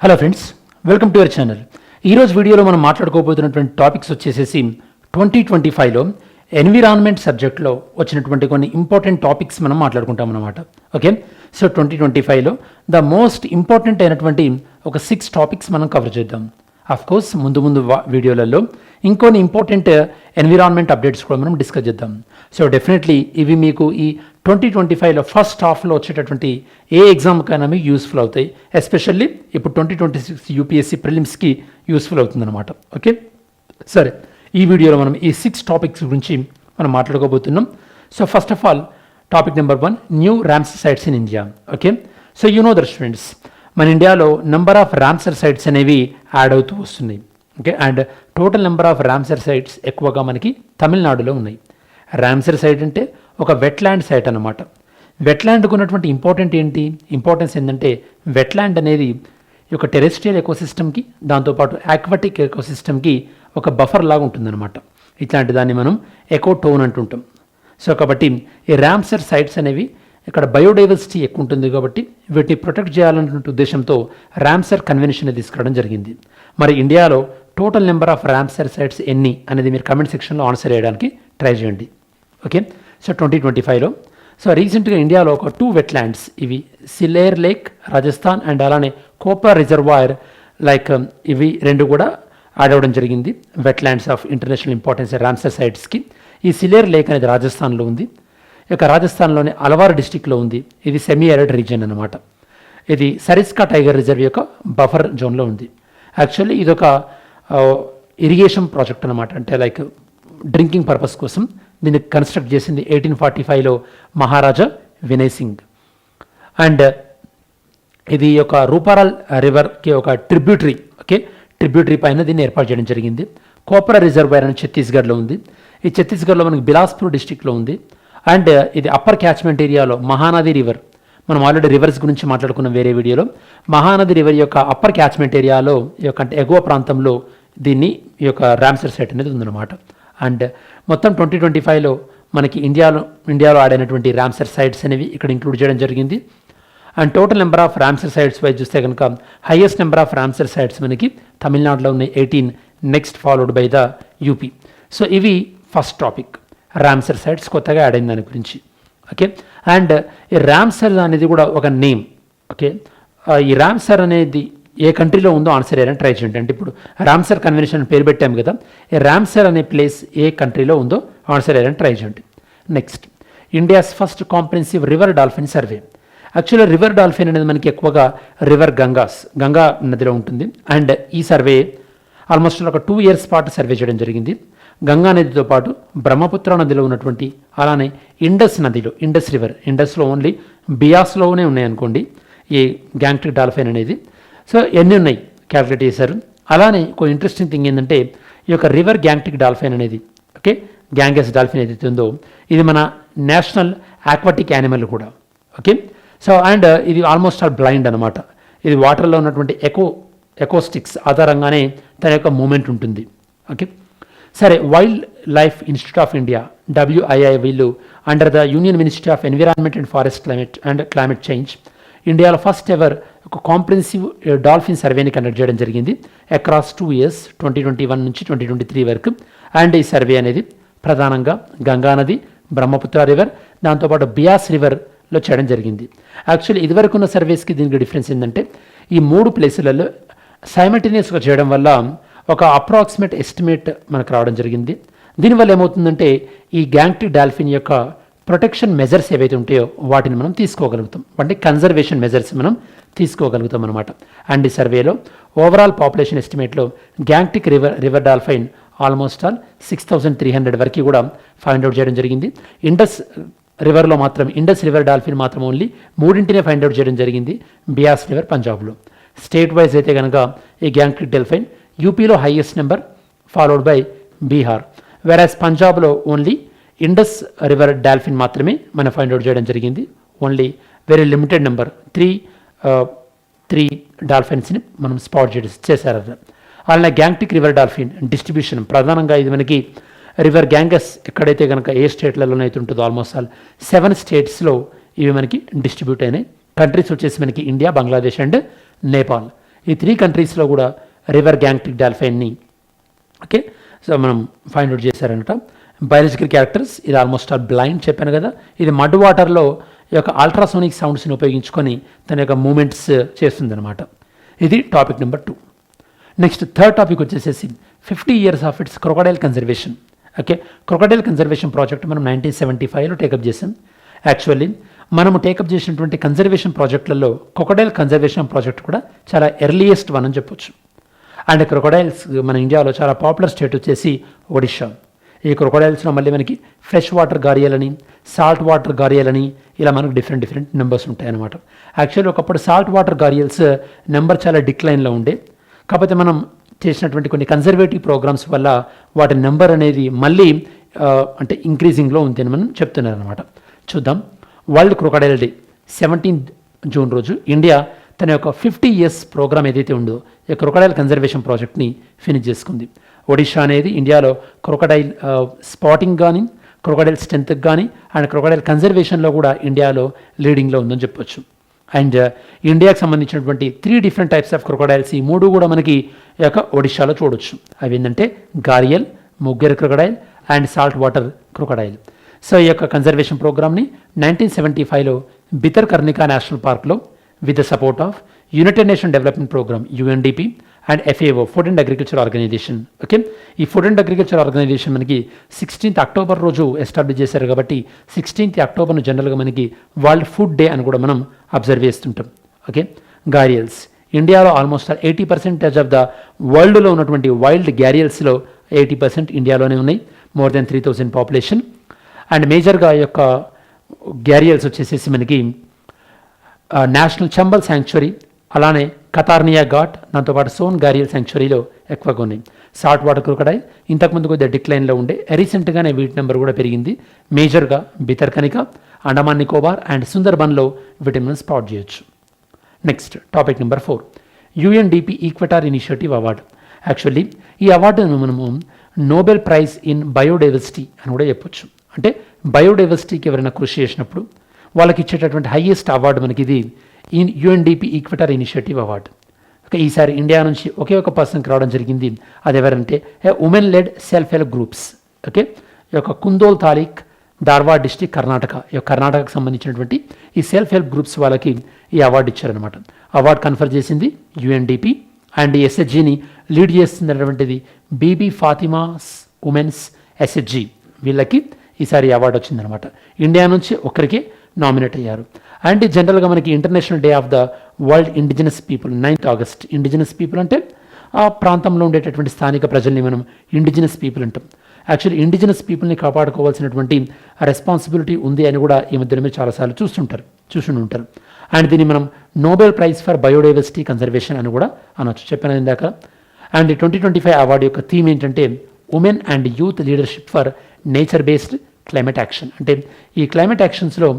Hello friends, welcome to our channel. ఈరోజు వీడియోలో మనం మాట్లాడుకోబోతున్నటువంటి టాపిక్స్ వచ్చేసేసి 2025లో ఎన్విరాన్మెంట్ సబ్జెక్ట్లో వచ్చినటువంటి కొన్ని ఇంపార్టెంట్ టాపిక్స్ మనం మాట్లాడుకుంటాం అన్నమాట. ఓకే, సో 2025లో ద మోస్ట్ ఇంపార్టెంట్ అయినటువంటి ఒక 6 టాపిక్స్ మనం కవర్ చేద్దాం. ఆఫ్ కోర్స్ ముందు వీడియోలలో ఇంకొన్ని ఇంపార్టెంట్ ఎన్విరాన్మెంట్ అప్డేట్స్ కూడా మనం డిస్కస్ చేద్దాం. సో డెఫినెట్లీ ఇవి మీకు ఈ 2025లో ఫస్ట్ హాఫ్లో వచ్చేటటువంటి ఏ ఎగ్జామ్కైనా మీకు యూస్ఫుల్ అవుతాయి. ఎస్పెషల్లీ ఇప్పుడు 2026 యూపీఎస్సీ ప్రిలిమ్స్కి యూస్ఫుల్ అవుతుందన్నమాట. ఓకే, సరే, ఈ వీడియోలో మనం ఈ 6 టాపిక్స్ గురించి మనం మాట్లాడుకోబోతున్నాం. So first of all topic number 1, new Ramsar sites in India. Okay, so you know that students, మన ఇండియాలో నెంబర్ ఆఫ్ రామ్సర్ సైట్స్ అనేవి యాడ్ అవుతూ వస్తున్నాయి. Okay, and total number of Ramsar sites ఎక్కువగా మనకి తమిళనాడులో ఉన్నాయి. రామ్సర్ సైట్ అంటే ఒక వెట్లాండ్ సైట్ అన్నమాట. వెట్లాండ్కు ఉన్నటువంటి ఇంపార్టెన్స్ ఏంటంటే వెట్లాండ్ అనేది ఒక టెరెస్ట్రియల్ ఎకోసిస్టమ్కి దాంతోపాటు ఆక్వాటిక్ ఎకోసిస్టమ్కి ఒక బఫర్ లాగా ఉంటుందన్నమాట. ఇట్లాంటి దాన్ని మనం ఎకో టోన్ అంటుంటాం. సో కాబట్టి ఈ రామ్సర్ సైట్స్ అనేవి ఇక్కడ బయోడైవర్సిటీ ఎక్కువ ఉంటుంది కాబట్టి వీటిని ప్రొటెక్ట్ చేయాలన్న ఉద్దేశంతో రామ్సర్ కన్వెన్షన్ తీసుకురావడం జరిగింది. మరి ఇండియాలో total number of Ramsar sites ఎన్ని అనేది మీరు కమెంట్ సెక్షన్లో ఆన్సర్ చేయడానికి ట్రై చేయండి. ఓకే, సో 2025లో సో రీసెంట్గా ఇండియాలో ఒక 2 వెట్లాండ్స్, ఇవి సిలేర్ లేక్ రాజస్థాన్ అండ్ అలానే కోపర్ రిజర్వాయర్ లైక్ ఇవి 2 కూడా యాడ్ అవ్వడం జరిగింది wetlands of international importance Ramsar సైట్స్కి. ఈ సిలేర్ లేక్ అనేది రాజస్థాన్లో ఉంది. ఇక రాజస్థాన్లోని అలవార్ డిస్టిక్లో ఉంది. ఇది సెమీ అరిడ్ రీజియన్ అనమాట. ఇది సరిస్కా టైగర్ రిజర్వ్ యొక్క బఫర్ జోన్లో ఉంది. యాక్చువల్లీ ఇదొక ఇరిగేషన్ ప్రాజెక్ట్ అనమాట. అంటే లైక్ డ్రింకింగ్ పర్పస్ కోసం దీన్ని కన్స్ట్రక్ట్ చేసింది 1845లో మహారాజా వినయ్ సింగ్. అండ్ ఇది ఒక రూపారాల్ రివర్కి ఒక ట్రిబ్యూటరీ. ఓకే, ట్రిబ్యూటరీ పైన దీన్ని ఏర్పాటు చేయడం జరిగింది. కోపర్ రిజర్వాయర్ అని ఛత్తీస్గఢ్లో ఉంది. ఈ ఛత్తీస్గఢ్లో మనకి బిలాస్పూర్ డిస్టిక్లో ఉంది. అండ్ ఇది అప్పర్ క్యాచ్మెంట్ ఏరియాలో మహానది రివర్, మనం ఆల్రెడీ రివర్స్ గురించి మాట్లాడుకున్న వేరే వీడియోలో, మహానది రివర్ యొక్క అప్పర్ క్యాచ్మెంట్ ఏరియాలో ఈ యొక్క అంటే ఎగువ ప్రాంతంలో దీన్ని ఈ యొక్క రామ్సర్ సైట్ అనేది ఉందన్నమాట. అండ్ మొత్తం 2025లో మనకి ఇండియాలో ఆడైనటువంటి రామ్సర్ సైట్స్ అనేవి ఇక్కడ ఇంక్లూడ్ చేయడం జరిగింది. And total number of Ramsar sites wise చూస్తే కనుక highest number of Ramsar sites మనకి తమిళనాడులో ఉన్నాయి 18, next followed by the UP. So ఇవి ఫస్ట్ టాపిక్, రామ్సర్ సైట్స్ కొత్తగా యాడ్ అయిన దాని గురించి. ఓకే, అండ్ ఈ రామ్సర్ అనేది కూడా ఒక నేమ్. ఓకే, ఈ రామ్సర్ అనేది ఏ కంట్రీలో ఉందో ఆన్సర్ చేయడానికి ట్రై చేయండి. అంటే ఇప్పుడు రామ్సర్ కన్వెన్షన్ పేరు పెట్టాము కదా, ఈ రామ్సర్ అనే ప్లేస్ ఏ కంట్రీలో ఉందో ఆన్సర్ చేయడానికి ట్రై చేయండి. Next, India's first comprehensive river dolphin survey. యాక్చువల్గా రివర్ డాల్ఫిన్ అనేది మనకి ఎక్కువగా రివర్ గంగా నదిలో ఉంటుంది. అండ్ ఈ సర్వే ఆల్మోస్ట్ ఒక 2 years పాటు సర్వే చేయడం జరిగింది. గంగా నదితో పాటు బ్రహ్మపుత్ర నదిలో ఉన్నటువంటి అలానే ఇండస్ రివర్, ఇండస్లో ఓన్లీ బియాస్లోనే ఉన్నాయనుకోండి ఈ గ్యాంగ్టిక్ డాల్ఫిన్ అనేది. సో ఎన్ని ఉన్నాయి క్యాల్కులేట్ చేశారు. అలానే ఒక ఇంట్రెస్టింగ్ థింగ్ ఏంటంటే ఈ యొక్క రివర్ గ్యాంగ్టిక్ డాల్ఫిన్ అనేది, ఓకే, గ్యాంగెస్ డాల్ఫిన్ ఏదైతే ఉందో ఇది మన నేషనల్ ఆక్వాటిక్ యానిమల్ కూడా. ఓకే, సో అండ్ ఇది ఆల్మోస్ట్ ఆల్ బ్లైండ్ అనమాట. ఇది వాటర్లో ఉన్నటువంటి ఎకోస్టిక్స్ ఆధారంగానే తన యొక్క మూమెంట్ ఉంటుంది. ఓకే, సరే, wild life institute of India WII వీళ్ళు under the union ministry of environment and forest climate change ఇండియాలో ఫస్ట్ ఎవర్ ఒక కాంప్రిహెన్సివ్ డాల్ఫిన్ సర్వేని కండక్ట్ చేయడం జరిగింది అక్రాస్ 2 years 2021 నుంచి 2023 వరకు. అండ్ ఈ సర్వే అనేది ప్రధానంగా గంగా నది, బ్రహ్మపుత్ర రివర్, దాంతోపాటు బియాస్ రివర్లో చేయడం జరిగింది. యాక్చువల్లీ ఇదివరకు ఉన్న సర్వేస్కి దీనికి డిఫరెన్స్ ఏంటంటే ఈ 3 ప్లేసులలో సైమల్టేనియస్గా చేయడం వల్ల ఒక అప్రాక్సిమేట్ ఎస్టిమేట్ మనకు రావడం జరిగింది. దీనివల్ల ఏమవుతుందంటే ఈ గ్యాంగ్టిక్ డాల్ఫిన్ యొక్క ప్రొటెక్షన్ మెజర్స్ ఏవైతే ఉంటాయో వాటిని మనం తీసుకోగలుగుతాం, అంటే కన్జర్వేషన్ మెజర్స్ మనం తీసుకోగలుగుతాం అనమాట. అండ్ ఈ సర్వేలో ఓవరాల్ పాపులేషన్ ఎస్టిమేట్లో Gangetic river dolphin almost all 6,300 వరకు కూడా ఫైండ్ అవుట్ చేయడం జరిగింది. ఇండస్ రివర్ డాల్ఫిన్ మాత్రం ఓన్లీ 3 ఫైండ్ అవుట్ చేయడం జరిగింది, బియాస్ రివర్ పంజాబ్లో. స్టేట్ వైజ్ అయితే కనుక ఈ గ్యాంగ్టిక్ డాల్ఫైన్ యూపీలో highest number followed by Bihar, whereas పంజాబ్లో ఓన్లీ ఇండస్ రివర్ డాల్ఫిన్ మాత్రమే మనం ఫైండ్ అవుట్ చేయడం జరిగింది. ఓన్లీ వెరీ లిమిటెడ్ నెంబర్ 3 డాల్ఫిన్స్ని మనం స్పాట్ చేశారు. అలానే గ్యాంగ్టిక్ రివర్ డాల్ఫిన్ డిస్ట్రిబ్యూషన్ ప్రధానంగా ఇది మనకి రివర్ గ్యాంగస్ ఎక్కడైతే కనుక ఏ స్టేట్లలోనైతే ఉంటుందో ఆల్మోస్ట్ ఆల్ 7 స్టేట్స్లో ఇవి మనకి డిస్ట్రిబ్యూట్ అయినాయి. కంట్రీస్ వచ్చేసి మనకి ఇండియా, బంగ్లాదేశ్ అండ్ నేపాల్. ఈ 3 కంట్రీస్లో కూడా రివర్ గ్యాంగ్టిక్ డాల్ఫైన్ని ఓకే సో మనం ఫైండ్ అవుట్ చేశారనమాట. బయాలజికల్ క్యారెక్టర్స్, ఇది ఆల్మోస్ట్ ఆల్ బ్లైండ్ చెప్పాను కదా. ఇది మడ్ వాటర్లో ఈ యొక్క అల్ట్రాసోనిక్ సౌండ్స్ని ఉపయోగించుకొని తన యొక్క మూమెంట్స్ చేస్తుందన్నమాట. ఇది topic number 2. Next third topic వచ్చేసేసి 50 years of it's crocodile conservation. Okay, crocodile conservation project మనం 1975లో టేకప్ చేసాం. యాక్చువల్లీ మనము టేకప్ చేసినటువంటి కన్జర్వేషన్ ప్రాజెక్టులలో క్రొకడైల్ కన్జర్వేషన్ ప్రాజెక్ట్ కూడా చాలా ఎర్లియెస్ట్ వన్ అని చెప్పొచ్చు. అండ్ క్రొకడైల్స్ మన ఇండియాలో చాలా పాపులర్ స్టేట్ వచ్చేసి ఒడిషా. ఈ క్రొకడైల్స్లో మళ్ళీ మనకి ఫ్రెష్ వాటర్ గారియలని, సాల్ట్ వాటర్ గారియలని ఇలా మనకు డిఫరెంట్ నెంబర్స్ ఉంటాయి అన్నమాట. యాక్చువల్లీ ఒకప్పుడు సాల్ట్ వాటర్ గారియల్స్ నెంబర్ చాలా డిక్లైన్లో ఉండే, కాకపోతే మనం చేసినటువంటి కొన్ని కన్జర్వేటివ్ ప్రోగ్రామ్స్ వల్ల వాటి నెంబర్ అనేది మళ్ళీ అంటే ఇంక్రీజింగ్లో ఉంది అని మనం చెప్తున్నారు అనమాట. చూద్దాం. వరల్డ్ క్రొకడైల్ డే 17 జూన్ రోజు ఇండియా తన యొక్క 50 years ప్రోగ్రామ్ ఏదైతే ఉందో ఈ క్రొకడైల్ కన్జర్వేషన్ ప్రాజెక్ట్ని ఫినిష్ చేసుకుంది. ఒడిషా అనేది ఇండియాలో క్రొకడైల్ స్పాటింగ్ కానీ, క్రొకడైల్ స్ట్రెంత్కి కానీ అండ్ క్రొకడైల్ కన్జర్వేషన్లో కూడా ఇండియాలో లీడింగ్లో ఉందని చెప్పొచ్చు. అండ్ ఇండియాకి సంబంధించినటువంటి 3 different types ఆఫ్ క్రొకడైల్స్, ఈ 3 కూడా మనకి ఈ యొక్క ఒడిషాలో చూడొచ్చు. అవి ఏంటంటే gharial, mugger crocodile and salt water crocodile. So ఈ యొక్క కన్జర్వేషన్ ప్రోగ్రామ్ని 1975లో బితర్కర్నికా నేషనల్ పార్క్లో with the support of United Nation development programme UNDP and FAO food and agriculture organization. Okay, ఈ ఫుడ్ అండ్ అగ్రికల్చర్ ఆర్గనైజేషన్ మనకి 16th అక్టోబర్ రోజు establish చేశారు కాబట్టి 16th అక్టోబర్ను జనరల్గా మనకి వరల్డ్ ఫుడ్ డే అని కూడా మనం అబ్జర్వ్ చేస్తుంటాం. ఓకే, గారియల్స్ ఇండియాలో ఆల్మోస్ట్ 80% ఆఫ్ ద వరల్డ్లో ఉన్నటువంటి వైల్డ్ గ్యారియల్స్లో 80% ఇండియాలోనే ఉన్నాయి. More than 3000 population. అండ్ మేజర్గా ఈ యొక్క గ్యారియల్స్ వచ్చేసేసి మనకి నేషనల్ చంబల్ శాంక్చురీ, అలానే కతార్నియా ఘాట్, దాంతోపాటు సోన్ గారియల్ శాంక్చురీలో ఎక్కువగా ఉన్నాయి. సాల్ట్ వాటర్ క్రొకడైల్ ఇంతకుముందు కొద్దిగా డిక్లైన్లో ఉండే, రీసెంట్గానే వీటి నెంబర్ కూడా పెరిగింది. మేజర్గా బితర్కనిక, అండమాన్ నికోబార్ అండ్ సుందర్బన్లో వీటిని మనం స్పాట్ చేయొచ్చు. Next topic number 4 UNDP Equator initiative award. Actually ఈ అవార్డును మనము నోబెల్ ప్రైజ్ ఇన్ బయోడైవర్సిటీ అని కూడా చెప్పొచ్చు. అంటే బయోడైవర్సిటీకి ఎవరైనా కృషి చేసినప్పుడు వాళ్ళకి ఇచ్చేటటువంటి హైయెస్ట్ అవార్డు మనకి ఇది UNDP Equator initiative award. Okay, ఈసారి ఇండియా నుంచి ఒకే ఒక పర్సన్కి రావడం జరిగింది. అది ఎవరంటే women lead self help groups. Okay, ఈ యొక్క కుందోల్ తాలూక్, ధార్వాడ్ డిస్టిక్, కర్ణాటక, ఈ యొక్క కర్ణాటకకు సంబంధించినటువంటి ఈ సెల్ఫ్ హెల్ప్ గ్రూప్స్ వాళ్ళకి ఈ అవార్డు ఇచ్చారనమాట. అవార్డు కన్ఫర్ చేసింది UNDP అండ్ ఈ SHGని లీడ్ చేస్తున్నటువంటిది బీబీ ఫాతిమాస్ ఉమెన్స్ SHG. వీళ్ళకి ఈసారి అవార్డు వచ్చిందనమాట. ఇండియా నుంచి ఒకరికి నామినేట్ అయ్యారు. అండ్ జనరల్గా మనకి international day of the world indigenous people 9th August. Indigenous people అంటే ఆ ప్రాంతంలో ఉండేటటువంటి స్థానిక ప్రజల్ని మనం ఇండిజినస్ పీపుల్ అంటాం. యాక్చువల్లీ ఇండిజినస్ పీపుల్ని కాపాడుకోవాల్సినటువంటి రెస్పాన్సిబిలిటీ ఉంది అని కూడా ఈ మధ్యలో మీరు చాలాసార్లు చూసి ఉంటారు. అండ్ దీన్ని మనం Nobel prize for biodiversity conservation అని కూడా అనొచ్చు, చెప్పాను ఇందాక. అండ్ 2025 అవార్డు యొక్క థీమ్ ఏంటంటే women and youth leadership for nature based climate action. అంటే ఈ క్లైమేట్ యాక్షన్స్లో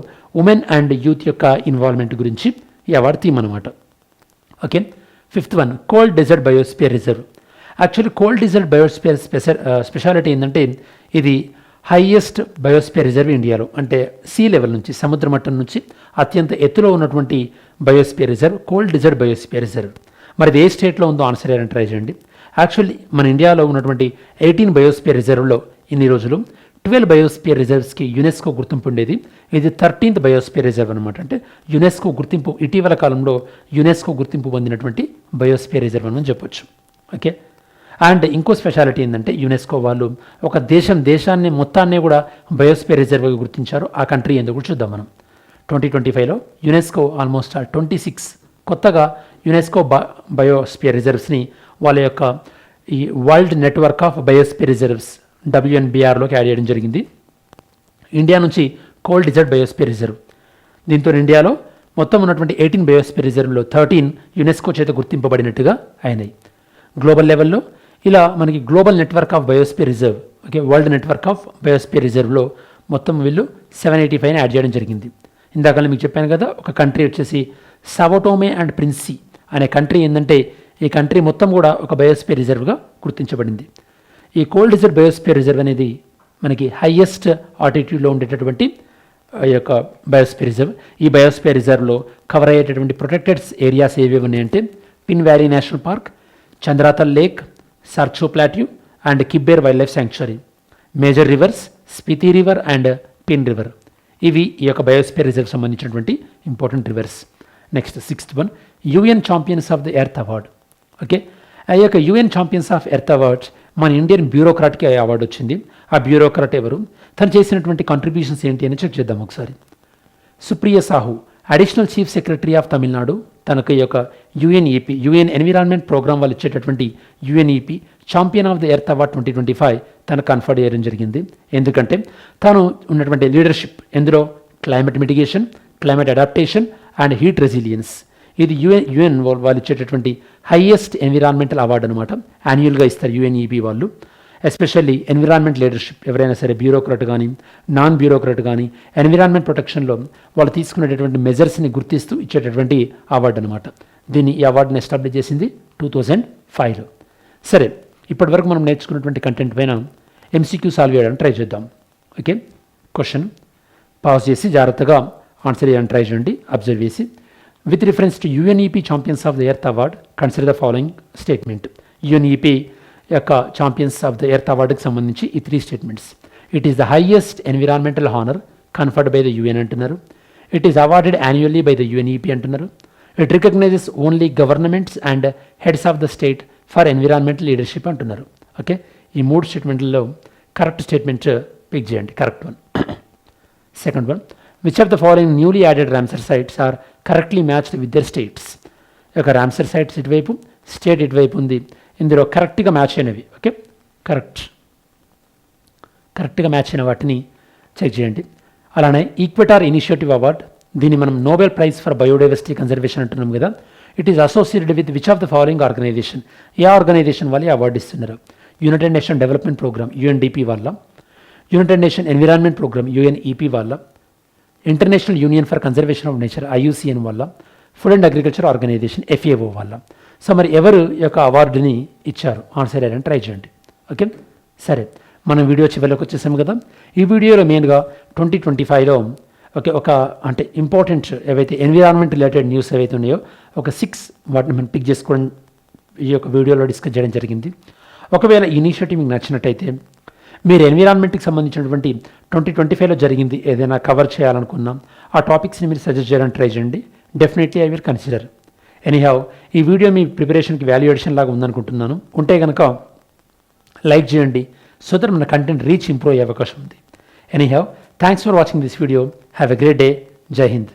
ఉమెన్ అండ్ యూత్ యొక్క ఇన్వాల్వ్మెంట్ గురించి ఈ అవార్డు థీమ్ అనమాట. Okay, 5th one cold desert biosphere reserve. Actually cold desert biosphere speciality ఏంటంటే ఇది హైయెస్ట్ బయోస్పియర్ రిజర్వ్ ఇండియాలో. అంటే సీ లెవెల్ నుంచి, సముద్ర మట్టం నుంచి అత్యంత ఎత్తులో ఉన్నటువంటి biosphere reserve cold desert biosphere reserve. మరి ఇది ఏ స్టేట్లో ఉందో ఆన్సర్ అయ్యారని ట్రై చేయండి. యాక్చువల్లీ మన ఇండియాలో ఉన్నటువంటి 18 బయోస్పియర్ రిజర్వ్లో ఇన్ని రోజులు 12 బయోస్పియర్ రిజర్వ్స్కి యునెస్కో గుర్తింపు ఉండేది. ఇది 13th బయోస్పియర్ రిజర్వ్ అనమాట. అంటే యునెస్కో గుర్తింపు, ఇటీవల కాలంలో యునెస్కో గుర్తింపు పొందినటువంటి బయోస్పియర్ రిజర్వ్ అని చెప్పొచ్చు. ఓకే, అండ్ ఇంకో స్పెషాలిటీ ఏంటంటే యునెస్కో వాళ్ళు ఒక దేశాన్ని మొత్తాన్ని కూడా బయోస్పియర్ రిజర్వ్గా గుర్తించారు. ఆ కంట్రీ ఎందుకు కూడా చూద్దాం మనం. 2025లో యునెస్కో ఆల్మోస్ట్ 26 కొత్తగా యునెస్కో బయోస్పియర్ రిజర్వ్స్ని వాళ్ళ యొక్క ఈ world network of biosphere reserves WNBRలోకి యాడ్ చేయడం జరిగింది. ఇండియా నుంచి కోల్డ్ డెజర్ట్ బయోస్పియర్ రిజర్వ్. దీంతో ఇండియాలో మొత్తం ఉన్నటువంటి 18 బయోస్పియర్ రిజర్వ్లో 13 యునెస్కో చేత గుర్తింపబడినట్టుగా అయినాయి. గ్లోబల్ లెవెల్లో ఇలా మనకి global network of biosphere reserve, okay, world network of biosphere రిజర్వ్లో మొత్తం వీళ్ళు 785 యాడ్ చేయడం జరిగింది. ఇందాక మీకు చెప్పాను కదా, ఒక కంట్రీ వచ్చేసి సవోటోమే అండ్ ప్రిన్సీ అనే కంట్రీ ఏంటంటే ఈ కంట్రీ మొత్తం కూడా ఒక బయోస్పియర్ రిజర్వ్గా గుర్తించబడింది. ఈ కోల్డ్ డెజర్ట్ బయోస్పియర్ రిజర్వ్ అనేది మనకి హైయెస్ట్ ఆల్టిట్యూడ్లో ఉండేటటువంటి ఈ యొక్క బయోస్పియర్ రిజర్వ్. ఈ బయోస్పియర్ రిజర్వ్లో కవర్ అయ్యేటటువంటి ప్రొటెక్టెడ్ ఏరియాస్ ఏవేవి ఉన్నాయంటే Pin valley national park, Chandratal lake, Sarchu plateau and Kibber wildlife sanctuary. Major rivers Spiti river and Pin river. ఇవి ఈ యొక్క బయోస్పియర్ రిజర్వ్ సంబంధించినటువంటి important rivers. Next 6th one, UN champions of the earth award. Okay, ఆ యొక్క UN champions of earth awards మన Indian బ్యూరోక్రాట్కి award వచ్చింది. ఆ బ్యూరోక్రాట్ ఎవరు, తను చేసినటువంటి కాంట్రిబ్యూషన్స్ ఏంటి అని చెక్ చేద్దాం ఒకసారి. Supriya Sahu, additional chief secretary of Tamil Nadu, తనకు ఈ యొక్క యుఎన్ఈపీ యుఎన్ ఎన్విరాన్మెంట్ ప్రోగ్రామ్ వాళ్ళు ఇచ్చేటటువంటి UNEP champion of the earth award 2025 తనకు కన్ఫర్డ్ చేయడం జరిగింది. ఎందుకంటే తాను ఉన్నటువంటి లీడర్షిప్ ఎందులో climate mitigation, climate adaptation and heat resilience. ఇది యుఎన్ వాళ్ళు ఇచ్చేటటువంటి హైయెస్ట్ ఎన్విరాన్మెంటల్ అవార్డు అనమాట. యాన్యువల్గా ఇస్తారు యుఎన్ఈపీ వాళ్ళు. ఎస్పెషల్లీ ఎన్విరాన్మెంట్ లీడర్షిప్ ఎవరైనా సరే బ్యూరోక్రాట్ కానీ నాన్ బ్యూరోక్రాట్ కానీ ఎన్విరాన్మెంట్ ప్రొటెక్షన్లో వాళ్ళు తీసుకునేటటువంటి మెజర్స్ని గుర్తిస్తూ ఇచ్చేటటువంటి అవార్డు అనమాట. ఈ అవార్డుని ఎస్టాబ్లిష్ చేసింది 2005లో. సరే, ఇప్పటి వరకు మనం నేర్చుకున్నటువంటి కంటెంట్ పైన ఎంసీక్యూ సాల్వ్ చేయడానికి ట్రై చేద్దాం. ఓకే, క్వశ్చన్ పాజ్ చేసి జాగ్రత్తగా ఆన్సర్ చేయడానికి ట్రై చేయండి, అబ్జర్వ్ చేసి. With reference to UNEP champions of the earth award consider the following statement. UNEP యొక్క ఛాంపియన్స్ ఆఫ్ ద ఎర్త్ అవార్డుకి సంబంధించి ఈ 3 statements. It is the highest environmental honour conferred by the UN అంటున్నారు. It is awarded annually by the UNEP అంటున్నారు. It recognizes only governments and heads of the state for environmental leadership అంటున్నారు. Okay, ఈ 3 స్టేట్మెంట్లలో correct statement pick చేయండి. Correct one. Second one, which of the following newly added Ramsar sites are correctly matched with their states. ఒక Ramsar sites ఇటువైపు, state ఇటువైపు ఉంది. ఇందులో కరెక్ట్గా మ్యాచ్ అయినవి. ఓకే, కరెక్ట్గా మ్యాచ్ అయిన వాటిని చెక్ చేయండి. అలానే ఈక్వెటార్ ఇనిషియేటివ్ అవార్డ్, దీన్ని మనం Nobel prize for biodiversity conservation అంటున్నాం కదా. It is associated with which of the following organization. ఏ ఆర్గనైజేషన్ వాళ్ళు అవార్డు ఇస్తున్నారు? United Nation development programme UNDP వాళ్ళ, United Nation environment programme UNEP వాళ్ళ, international union for conservation of nature IUCN వల్ల, food and agriculture organization FAO వల్ల. సో మరి ఎవరు యొక్క అవార్డుని ఇచ్చారు ఆన్సర్ అయ్యారని ట్రై చేయండి. ఓకే, సరే, మనం వీడియో చివరిలోకి వచ్చేసాం కదా. ఈ వీడియోలో మెయిన్గా 2025లో ఒక అంటే ఇంపార్టెంట్ ఏవైతే ఎన్విరాన్మెంట్ రిలేటెడ్ న్యూస్ ఏవైతే ఉన్నాయో ఒక 6 వాటిని మనం పిక్ చేసుకోవడం ఈ యొక్క వీడియోలో డిస్కస్ చేయడం జరిగింది. ఒకవేళ ఈ ఇనిషియేటివ్ మీకు నచ్చినట్టయితే మీరు ఎన్విరాన్మెంట్కి సంబంధించినటువంటి 2025లో జరిగింది ఏదైనా కవర్ చేయాలనుకున్నాం, ఆ టాపిక్స్ని మీరు సజెస్ట్ చేయడానికి ట్రై చేయండి. Definitely I will consider. Anyhow, ఈ వీడియో మీ ప్రిపరేషన్కి వాల్యుయేషన్ లాగా ఉందనుకుంటున్నాను. ఉంటే కనుక లైక్ చేయండి, సో దట్ మన కంటెంట్ రీచ్ ఇంప్రూవ్ అయ్యే అవకాశం ఉంది. Anyhow, thanks for watching this video. Have a great day. జై హింద్.